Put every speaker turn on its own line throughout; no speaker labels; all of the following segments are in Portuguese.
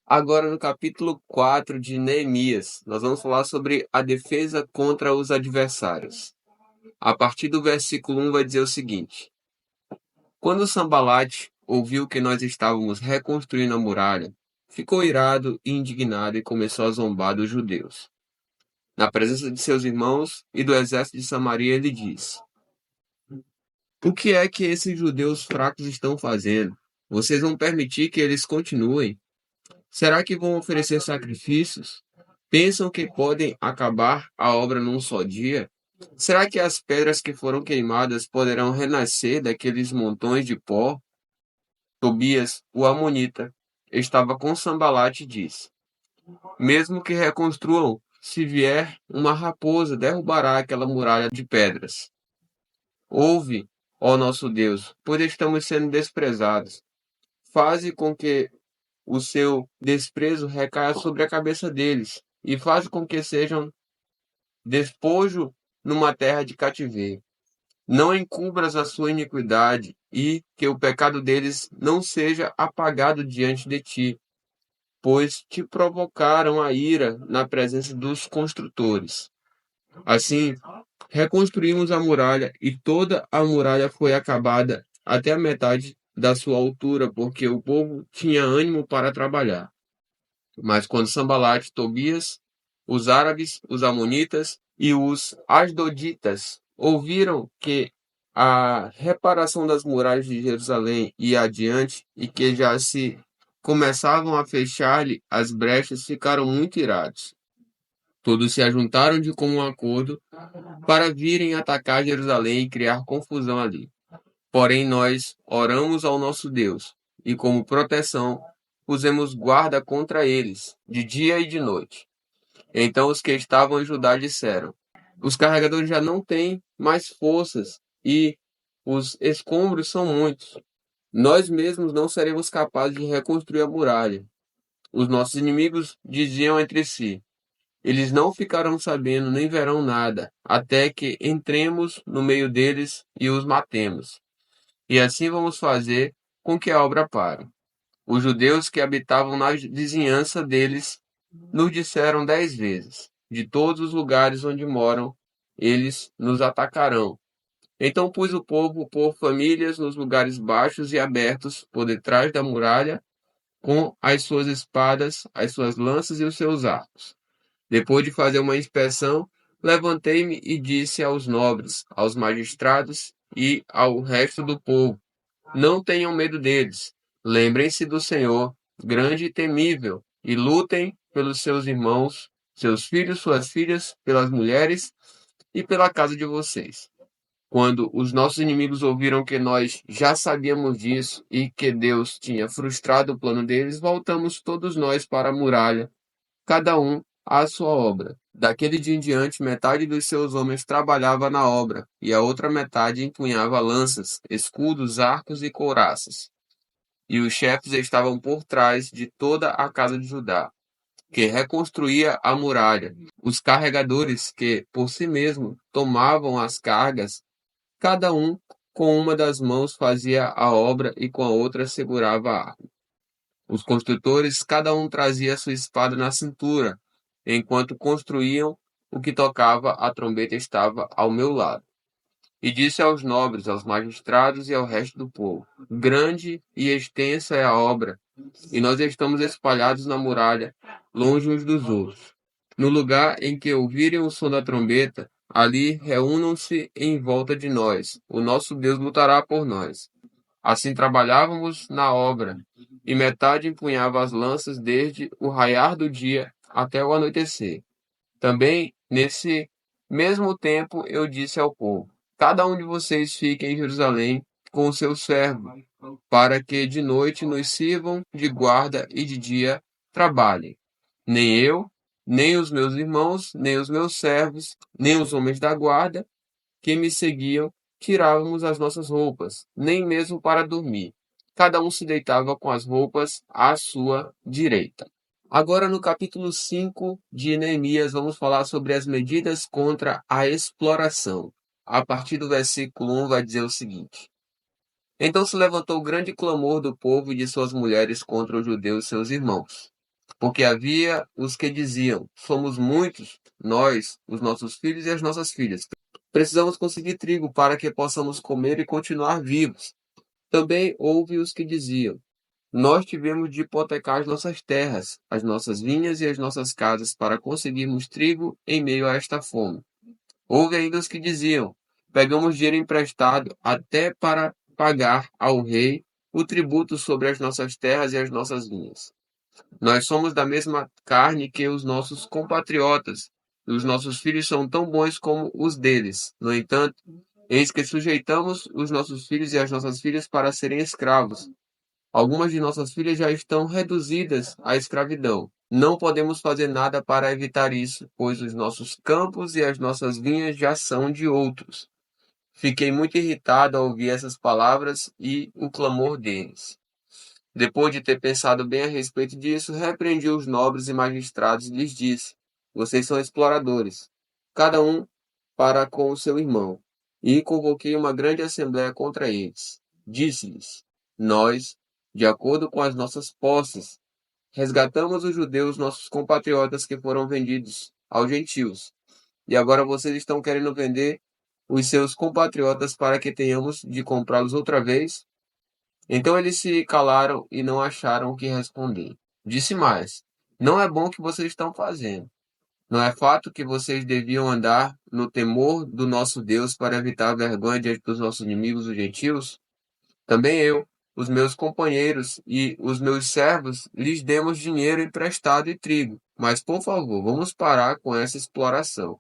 Agora, no capítulo 4 de Neemias, nós vamos falar sobre a defesa contra os adversários. A partir do versículo 1 vai dizer o seguinte: Quando Sanbalate ouviu que nós estávamos reconstruindo a muralha, ficou irado e indignado e começou a zombar dos judeus. Na presença de seus irmãos e do exército de Samaria, ele diz: O que é que esses judeus fracos estão fazendo? Vocês vão permitir que eles continuem? Será que vão oferecer sacrifícios? Pensam que podem acabar a obra num só dia? Será que as pedras que foram queimadas poderão renascer daqueles montões de pó? Tobias, o amonita, estava com Sanbalate e disse: Mesmo que reconstruam, se vier uma raposa, derrubará aquela muralha de pedras. Ouve, ó nosso Deus, pois estamos sendo desprezados. Faze com que o seu desprezo recaia sobre a cabeça deles, e faz com que sejam despojo numa terra de cativeiro. Não encubras a sua iniquidade, e que o pecado deles não seja apagado diante de ti, pois te provocaram a ira na presença dos construtores. Assim, reconstruímos a muralha, e toda a muralha foi acabada até a metade da sua altura, porque o povo tinha ânimo para trabalhar. Mas quando Sanbalate, Tobias, os árabes, os amonitas e os asdoditas ouviram que a reparação das muralhas de Jerusalém ia adiante e que já se começavam a fechar-lhe as brechas, ficaram muito irados. Todos se ajuntaram de comum acordo para virem atacar Jerusalém e criar confusão ali. Porém, nós oramos ao nosso Deus, e como proteção, pusemos guarda contra eles, de dia e de noite. Então os que estavam em Judá disseram: Os carregadores já não têm mais forças, e os escombros são muitos. Nós mesmos não seremos capazes de reconstruir a muralha. Os nossos inimigos diziam entre si: Eles não ficarão sabendo nem verão nada, até que entremos no meio deles e os matemos. E assim vamos fazer com que a obra pare. Os judeus que habitavam na vizinhança deles nos disseram 10 vezes: De todos os lugares onde moram, eles nos atacarão. Então pus o povo por famílias nos lugares baixos e abertos, por detrás da muralha, com as suas espadas, as suas lanças e os seus arcos. Depois de fazer uma inspeção, levantei-me e disse aos nobres, aos magistrados e ao resto do povo: Não tenham medo deles. Lembrem-se do Senhor, grande e temível, e lutem pelos seus irmãos, seus filhos, suas filhas, pelas mulheres e pela casa de vocês. Quando os nossos inimigos ouviram que nós já sabíamos disso e que Deus tinha frustrado o plano deles, voltamos todos nós para a muralha, cada um à sua obra. Daquele dia em diante, metade dos seus homens trabalhava na obra, e a outra metade empunhava lanças, escudos, arcos e couraças. E os chefes estavam por trás de toda a casa de Judá, que reconstruía a muralha. Os carregadores que, por si mesmo, tomavam as cargas, cada um com uma das mãos fazia a obra e com a outra segurava a arma. Os construtores, cada um trazia sua espada na cintura, enquanto construíam, o que tocava a trombeta estava ao meu lado. E disse aos nobres, aos magistrados e ao resto do povo: Grande e extensa é a obra, e nós estamos espalhados na muralha, longe uns dos outros. No lugar em que ouvirem o som da trombeta, ali reúnam-se em volta de nós. O nosso Deus lutará por nós. Assim trabalhávamos na obra, e metade empunhava as lanças desde o raiar do dia até o anoitecer. Também, nesse mesmo tempo, eu disse ao povo: Cada um de vocês fique em Jerusalém com o seu servo, para que de noite nos sirvam de guarda e de dia trabalhem. Nem eu, nem os meus irmãos, nem os meus servos, nem os homens da guarda que me seguiam tirávamos as nossas roupas, nem mesmo para dormir. Cada um se deitava com as roupas à sua direita. Agora, no capítulo 5 de Neemias, vamos falar sobre as medidas contra a exploração. A partir do versículo 1 vai dizer o seguinte: Então se levantou grande clamor do povo e de suas mulheres contra os judeus seus irmãos. Porque havia os que diziam: somos muitos, nós, os nossos filhos e as nossas filhas. Precisamos conseguir trigo para que possamos comer e continuar vivos. Também houve os que diziam: nós tivemos de hipotecar as nossas terras, as nossas vinhas e as nossas casas para conseguirmos trigo em meio a esta fome. Houve ainda os que diziam: pegamos dinheiro emprestado até para pagar ao rei o tributo sobre as nossas terras e as nossas vinhas. Nós somos da mesma carne que os nossos compatriotas, e os nossos filhos são tão bons como os deles. No entanto, eis que sujeitamos os nossos filhos e as nossas filhas para serem escravos. Algumas de nossas filhas já estão reduzidas à escravidão. Não podemos fazer nada para evitar isso, pois os nossos campos e as nossas vinhas já são de outros. Fiquei muito irritado ao ouvir essas palavras e o clamor deles. Depois de ter pensado bem a respeito disso, repreendi os nobres e magistrados e lhes disse: vocês são exploradores, cada um para com o seu irmão. E convoquei uma grande assembléia contra eles. Disse-lhes: nós, de acordo com as nossas posses, resgatamos os judeus, nossos compatriotas que foram vendidos aos gentios. E agora vocês estão querendo vender os seus compatriotas para que tenhamos de comprá-los outra vez? Então eles se calaram e não acharam o que responder. Disse mais: não é bom o que vocês estão fazendo. Não é fato que vocês deviam andar no temor do nosso Deus para evitar a vergonha diante dos nossos inimigos, os gentios? Também eu, os meus companheiros e os meus servos lhes demos dinheiro emprestado e trigo. Mas, por favor, vamos parar com essa exploração.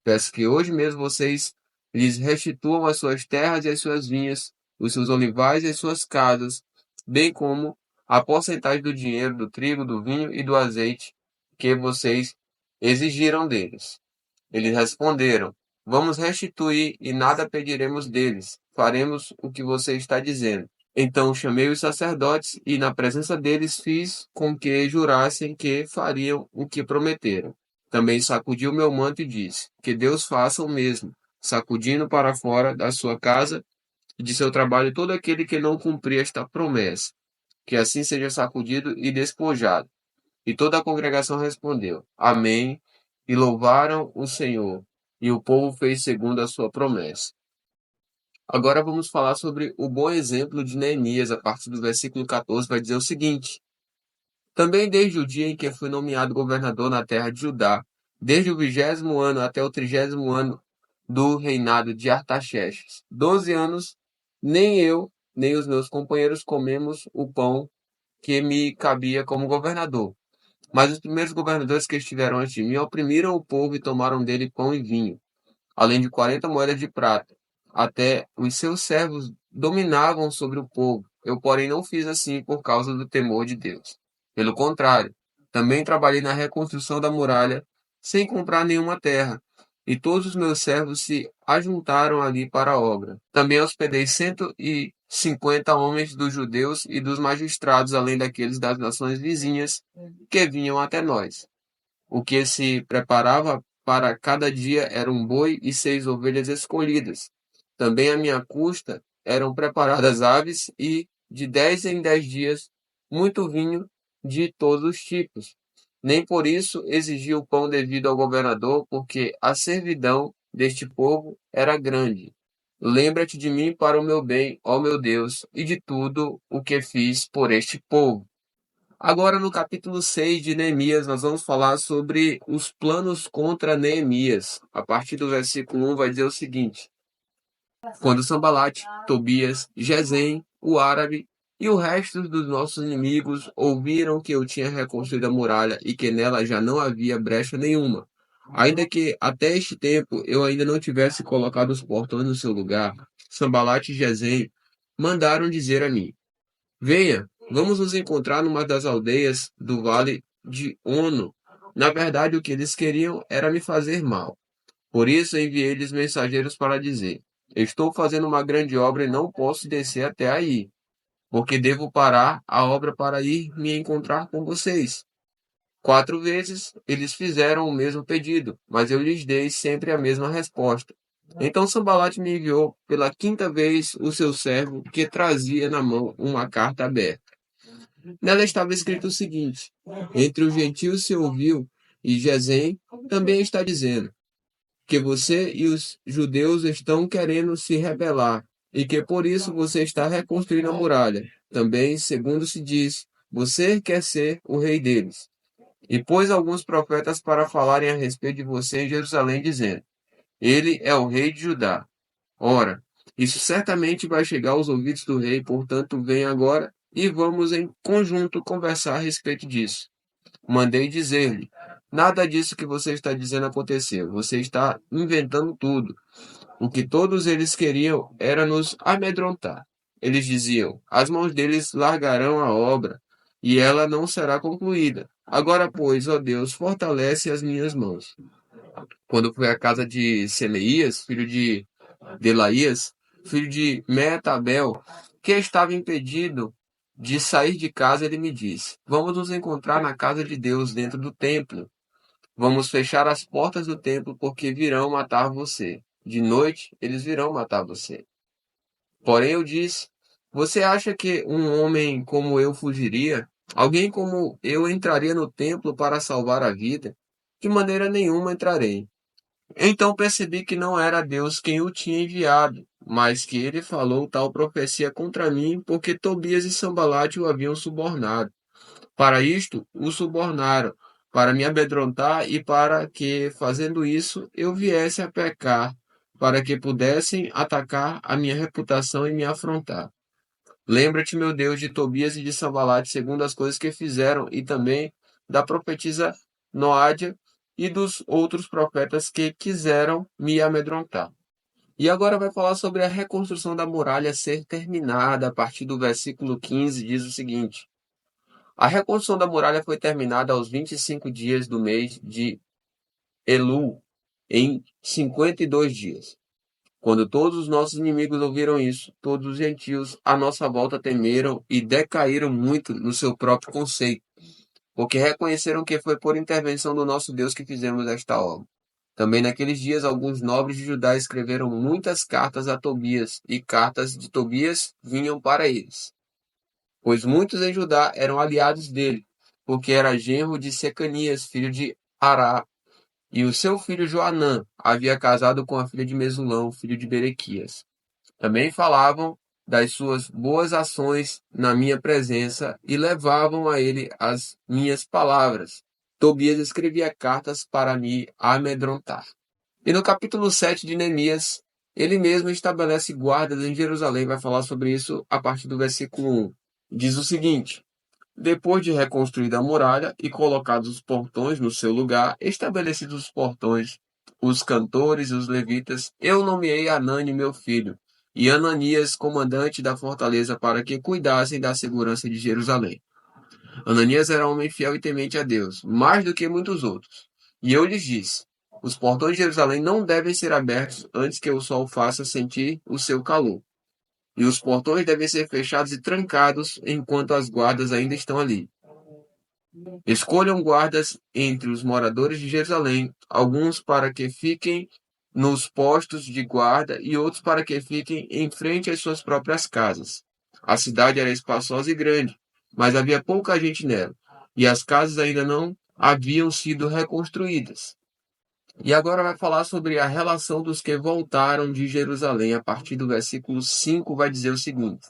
Peço que hoje mesmo vocês lhes restituam as suas terras e as suas vinhas, os seus olivais e as suas casas, bem como a porcentagem do dinheiro, do trigo, do vinho e do azeite que vocês exigiram deles. Eles responderam: vamos restituir e nada pediremos deles. Faremos o que você está dizendo. Então chamei os sacerdotes e, na presença deles, fiz com que jurassem que fariam o que prometeram. Também sacudi o meu manto e disse: que Deus faça o mesmo, sacudindo para fora da sua casa e de seu trabalho todo aquele que não cumprir esta promessa. Que assim seja sacudido e despojado. E toda a congregação respondeu: amém, e louvaram o Senhor. E o povo fez segundo a sua promessa. Agora vamos falar sobre o bom exemplo de Neemias. A partir do versículo 14 vai dizer o seguinte: também desde o dia em que fui nomeado governador na terra de Judá, desde o 20º ano até o 30º ano do reinado de Artaxerxes, 12 anos, nem eu, nem os meus companheiros comemos o pão que me cabia como governador. Mas os primeiros governadores que estiveram antes de mim oprimiram o povo e tomaram dele pão e vinho, além de 40 moedas de prata. Até os seus servos dominavam sobre o povo. Eu, porém, não fiz assim por causa do temor de Deus. Pelo contrário, também trabalhei na reconstrução da muralha sem comprar nenhuma terra, e todos os meus servos se ajuntaram ali para a obra. Também hospedei 150 homens dos judeus e dos magistrados, além daqueles das nações vizinhas que vinham até nós. O que se preparava para cada dia era um boi e 6 ovelhas escolhidas. Também à minha custa eram preparadas aves e, de 10 em 10 dias, muito vinho de todos os tipos. Nem por isso exigi o pão devido ao governador, porque a servidão deste povo era grande. Lembra-te de mim para o meu bem, ó meu Deus, e de tudo o que fiz por este povo. Agora, no capítulo 6 de Neemias, nós vamos falar sobre os planos contra Neemias. A partir do versículo 1 vai dizer o seguinte: quando Sambalate, Tobias, Gesem, o árabe e o resto dos nossos inimigos ouviram que eu tinha reconstruído a muralha e que nela já não havia brecha nenhuma, ainda que até este tempo eu ainda não tivesse colocado os portões no seu lugar, Sambalate e Gesem mandaram dizer a mim: venha, vamos nos encontrar numa das aldeias do vale de Ono. Na verdade, o que eles queriam era me fazer mal. Por isso enviei-lhes mensageiros para dizer: estou fazendo uma grande obra e não posso descer até aí, porque devo parar a obra para ir me encontrar com vocês. 4 vezes eles fizeram o mesmo pedido, mas eu lhes dei sempre a mesma resposta. Então Sambalat me enviou pela 5ª vez o seu servo, que trazia na mão uma carta aberta. Nela estava escrito o seguinte: entre os gentios se ouviu, e Gesem também está dizendo que você e os judeus estão querendo se rebelar, e que por isso você está reconstruindo a muralha. Também, segundo se diz, você quer ser o rei deles. E pôs alguns profetas para falarem a respeito de você em Jerusalém, dizendo: ele é o rei de Judá. Ora, isso certamente vai chegar aos ouvidos do rei, portanto, vem agora e vamos em conjunto conversar a respeito disso. Mandei dizer-lhe: nada disso que você está dizendo aconteceu. Você está inventando tudo. O que todos eles queriam era nos amedrontar. Eles diziam: as mãos deles largarão a obra e ela não será concluída. Agora, pois, ó Deus, fortalece as minhas mãos. Quando foi à casa de Semaías, filho de Delaías, filho de Mehetabel, que estava impedido de sair de casa, ele me disse: vamos nos encontrar na casa de Deus dentro do templo. Vamos fechar as portas do templo, porque virão matar você. De noite eles virão matar você. Porém eu disse: você acha que um homem como eu fugiria? Alguém como eu entraria no templo para salvar a vida? De maneira nenhuma entrarei. Então percebi que não era Deus quem o tinha enviado, mas que ele falou tal profecia contra mim, porque Tobias e Sambalate o haviam subornado. Para isto, o subornaram, para me amedrontar e para que, fazendo isso, eu viesse a pecar, para que pudessem atacar a minha reputação e me afrontar. Lembra-te, meu Deus, de Tobias e de Sambalate, segundo as coisas que fizeram, e também da profetisa Noádia e dos outros profetas que quiseram me amedrontar. E agora vai falar sobre a reconstrução da muralha ser terminada. A partir do versículo 15 diz o seguinte: a reconstrução da muralha foi terminada aos 25 dias do mês de Elul, em 52 dias. Quando todos os nossos inimigos ouviram isso, todos os gentios à nossa volta temeram e decaíram muito no seu próprio conceito, porque reconheceram que foi por intervenção do nosso Deus que fizemos esta obra. Também naqueles dias, alguns nobres de Judá escreveram muitas cartas a Tobias, e cartas de Tobias vinham para eles, pois muitos em Judá eram aliados dele, porque era genro de Secanias, filho de Ará, e o seu filho Joanã havia casado com a filha de Mesulão, filho de Berequias. Também falavam das suas boas ações na minha presença e levavam a ele as minhas palavras. Tobias escrevia cartas para me amedrontar. E no capítulo 7 de Neemias, ele mesmo estabelece guardas em Jerusalém, vai falar sobre isso a partir do versículo 1. Diz o seguinte: depois de reconstruída a muralha e colocados os portões no seu lugar, estabelecidos os portões, os cantores e os levitas, eu nomeei Anani, meu filho, e Ananias, comandante da fortaleza, para que cuidassem da segurança de Jerusalém. Ananias era homem fiel e temente a Deus, mais do que muitos outros. E eu lhes disse: os portões de Jerusalém não devem ser abertos antes que o sol faça sentir o seu calor. E os portões devem ser fechados e trancados enquanto as guardas ainda estão ali. Escolham guardas entre os moradores de Jerusalém, alguns para que fiquem nos postos de guarda e outros para que fiquem em frente às suas próprias casas. A cidade era espaçosa e grande, mas havia pouca gente nela, e as casas ainda não haviam sido reconstruídas. E agora vai falar sobre a relação dos que voltaram de Jerusalém. A partir do versículo 5 vai dizer o seguinte: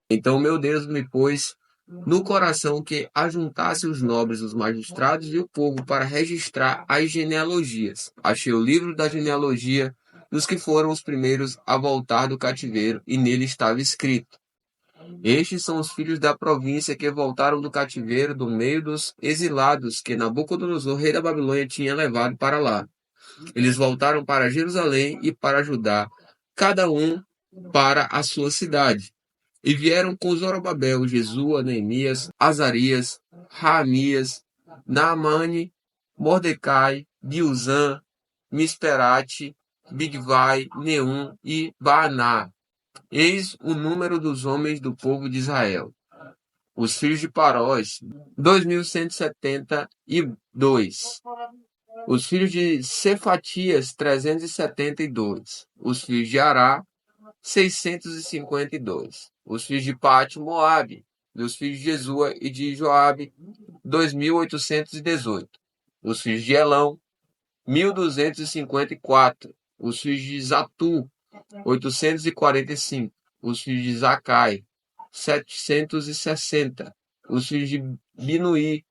então meu Deus me pôs no coração que ajuntasse os nobres, os magistrados e o povo para registrar as genealogias. Achei o livro da genealogia dos que foram os primeiros a voltar do cativeiro, e nele estava escrito: estes são os filhos da província que voltaram do cativeiro, do meio dos exilados que Nabucodonosor, rei da Babilônia, tinha levado para lá. Eles voltaram para Jerusalém e para Judá, cada um para a sua cidade. E vieram com Zorobabel, Jesua, Neemias, Azarias, Raamias, Naamane, Mordecai, Bilzan, Misperate, Bigvai, Neum e Baaná. Eis o número dos homens do povo de Israel. Os filhos de Parós, 2.172. Os filhos de Cefatias, 372. Os filhos de Ará, 652. Os filhos de Pate, Moabe, Dos filhos de Jesua e de Joabe, 2.818. Os filhos de Elão, 1.254. Os filhos de Zatu, 845. Os filhos de Zacai, 760. Os filhos de Binuí,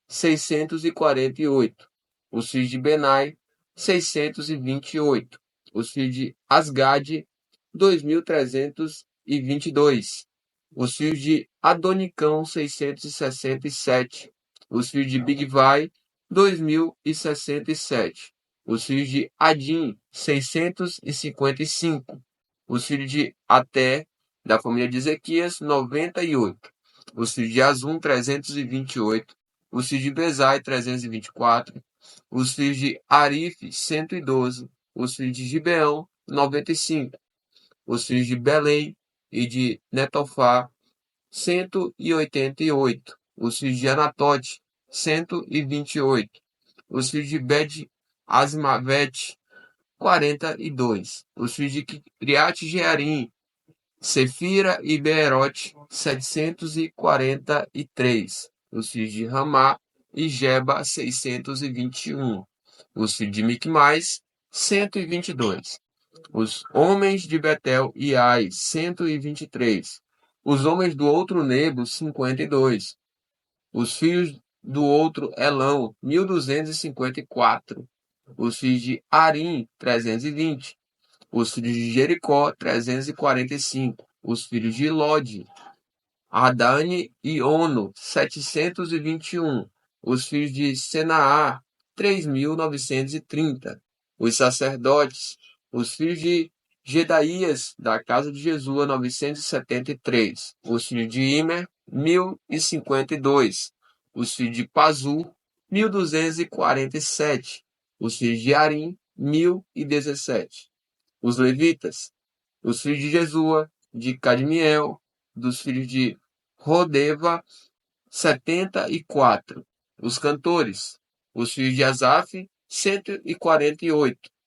648. Os filhos de Benai, 628. Os filhos de Asgade, 2.322. Os filhos de Adonicão, 667. Os filhos de Bigvai, 2.067. Os filhos de Adim, 655. Os filhos de Até, da família de Ezequias, 98. Os filhos de Azum, 328. Os filhos de Bezai, 324. Os filhos de Arife, 112. Os filhos de Gibeão, 95. Os filhos de Belém e de Netofá, 188. Os filhos de Anatote, 128. Os filhos de Bet-Asmavete, 42. Os filhos de Criate-Jearim, Sefira e Beerote, 743. Os filhos de Ramá e Geba, 621. Os filhos de Micmais, 122. Os homens de Betel e Ai, 123. Os homens do outro Nebo, 52. Os filhos do outro Elão, 1.254. Os filhos de Arim, 320. Os filhos de Jericó, 345. Os filhos de Lode, Adane e Ono, 721. Os filhos de Senaá, 3.930. Os sacerdotes, os filhos de Gedaías, da casa de Jesua, 973. Os filhos de Imer, 1.052. Os filhos de Pazu, 1.247. Os filhos de Arim, 1.017. Os levitas, os filhos de Jesua, de Cadmiel, dos filhos de Rodeva, 74. Os cantores, os filhos de Asaf, 148.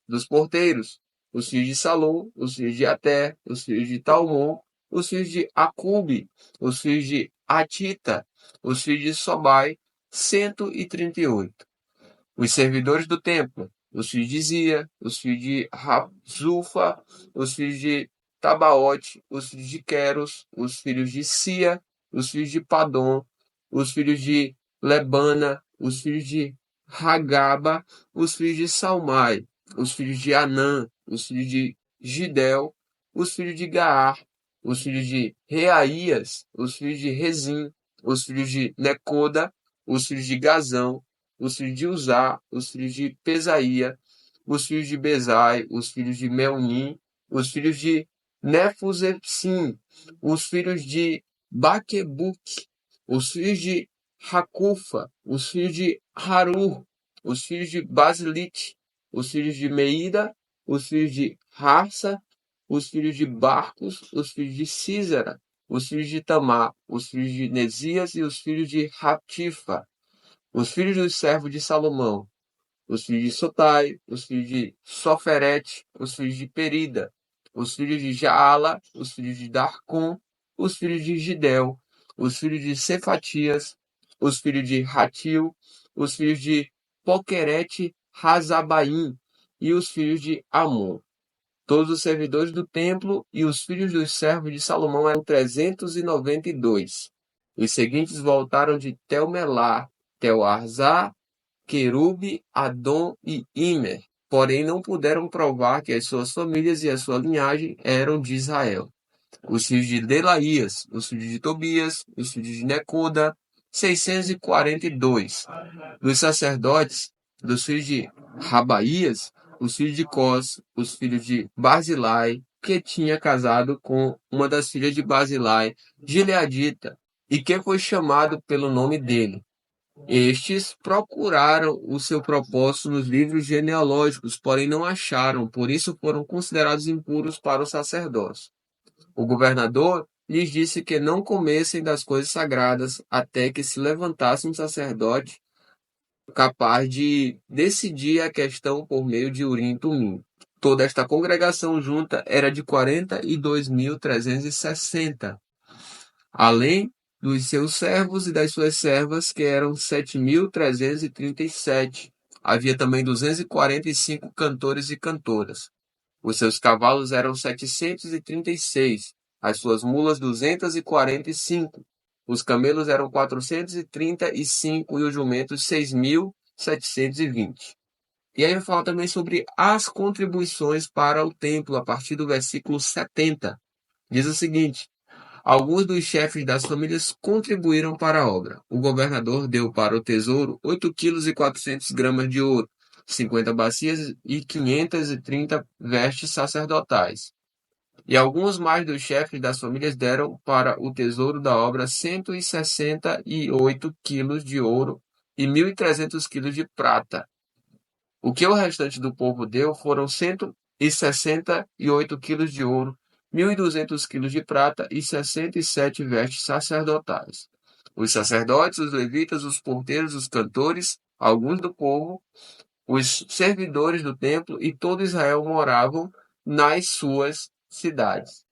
Dos porteiros, os filhos de Salom, os filhos de Até, os filhos de Talmon, os filhos de Acube, os filhos de Atita, os filhos de Sobai, 138. Os servidores do templo, os filhos de Zia, os filhos de Razufa, os filhos de Tabaote, os filhos de Queros, os filhos de Sia, os filhos de Padom, os filhos de Lebana, os filhos de Hagaba, os filhos de Salmai, os filhos de Anã, os filhos de Gidel, os filhos de Gaar, os filhos de Reaías, os filhos de Rezim, os filhos de Necoda, os filhos de Gazão, os filhos de Uzá, os filhos de Pesaía, os filhos de Bezai, os filhos de Meonim, os filhos de Nefuzepsim, os filhos de Baquebuque, os filhos de Hacufa, os filhos de Harur, os filhos de Basilite, os filhos de Meida, os filhos de Harsa, os filhos de Barcos, os filhos de Císara, os filhos de Tamar, os filhos de Nesias e os filhos de Ratifa, os filhos dos servos de Salomão, os filhos de Sotai, os filhos de Soferete, os filhos de Perida, os filhos de Jaala, os filhos de Darcon, os filhos de Gidel, os filhos de Cefatias, os filhos de Ratil, os filhos de Poquerete Razabaim e os filhos de Amon. Todos os servidores do templo e os filhos dos servos de Salomão eram 392. Os seguintes voltaram de Tel-Melá, Tel-Arzá, Querube, Adom e Imer, porém não puderam provar que as suas famílias e a sua linhagem eram de Israel. Os filhos de Delaías, os filhos de Tobias, os filhos de Necoda, 642. Dos sacerdotes, dos filhos de Rabaías, os filhos de Cós, os filhos de Barzilai, que tinha casado com uma das filhas de Barzilai, Gileadita, e que foi chamado pelo nome dele. Estes procuraram o seu propósito nos livros genealógicos, porém não acharam, por isso foram considerados impuros para o sacerdócio. O governador lhes disse que não comessem das coisas sagradas até que se levantasse um sacerdote capaz de decidir a questão por meio de Urim e Tumim. Toda esta congregação junta era de 42.360. além dos seus servos e das suas servas, que eram 7.337. Havia também 245 cantores e cantoras. Os seus cavalos eram 736, as suas mulas 245, os camelos eram 435 e os jumentos 6.720. E aí eu falo também sobre as contribuições para o templo, a partir do versículo 70. Diz o seguinte: alguns dos chefes das famílias contribuíram para a obra. O governador deu para o tesouro 8,4 kg de ouro, 50 bacias e 530 vestes sacerdotais. E alguns mais dos chefes das famílias deram para o tesouro da obra 168 quilos de ouro e 1.300 quilos de prata. O que o restante do povo deu foram 168 quilos de ouro, 1.200 quilos de prata e 67 vestes sacerdotais. Os sacerdotes, os levitas, os porteiros, os cantores, alguns do povo, os servidores do templo e todo Israel moravam nas suas cidades.